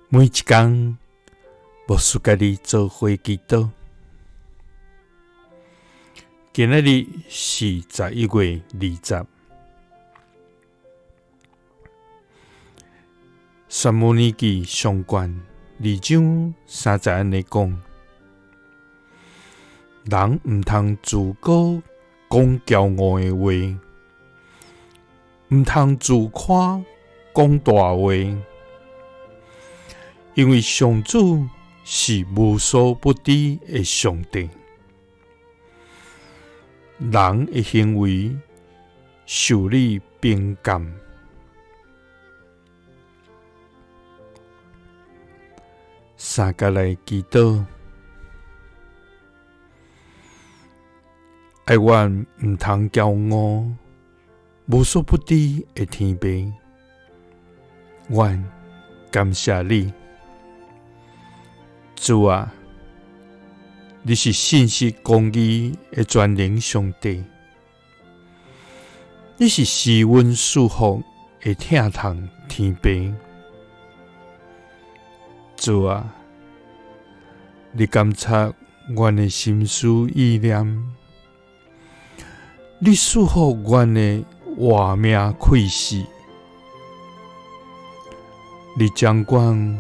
每一天，牧师家己做伙祈祷。今仔日是11月20。撒母耳記上卷2章30安尼讲：人毋通自高講驕傲的話，毋通自誇講大話，因為上主是無所不知的上帝。人的行為受你評鑑。三甲來祈禱，愛阮毋通驕傲，無所不知的天父，阮感謝你，主啊！你是信實公義的全能上帝，你是施恩賜福的疼痛天父。主啊，你監察阮的心思意念，你賜福阮的活命氣息，你掌管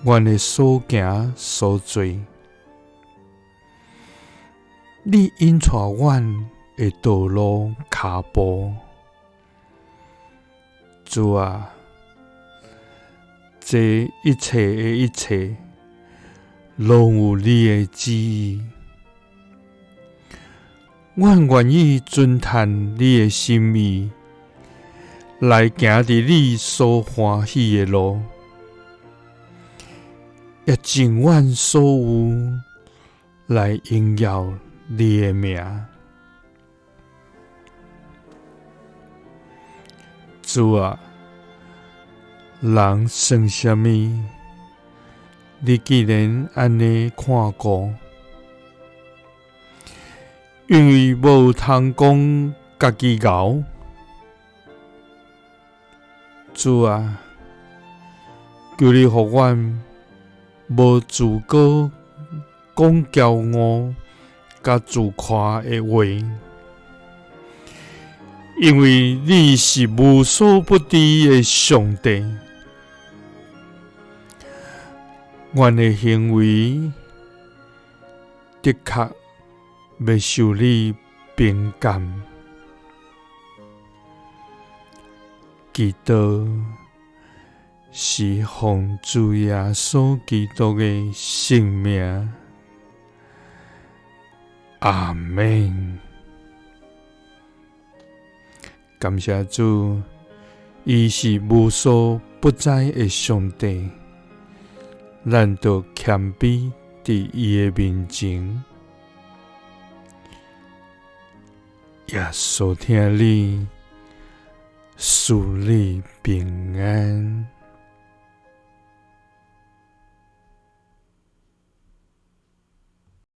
阮的所行所做，你引帶阮的道路腳步。主啊！這一切的一切，攏有你的旨意。阮願意遵趁你的心意，來行佇你所歡喜的路，也盡阮所有來榮耀你的名。主啊！人算什麼？你既然安尼看顧，因為無通講家己牛。主啊，求你互阮無自高講驕傲甲自誇的話，因為你是無所不知的上帝。阮的行為的確要受你評鑑。祈禱是奉主耶穌基督的聖名。阿們。感謝主，伊是無所不知的上帝。咱就謙卑佇伊的面前，耶穌聽你，賜你平安。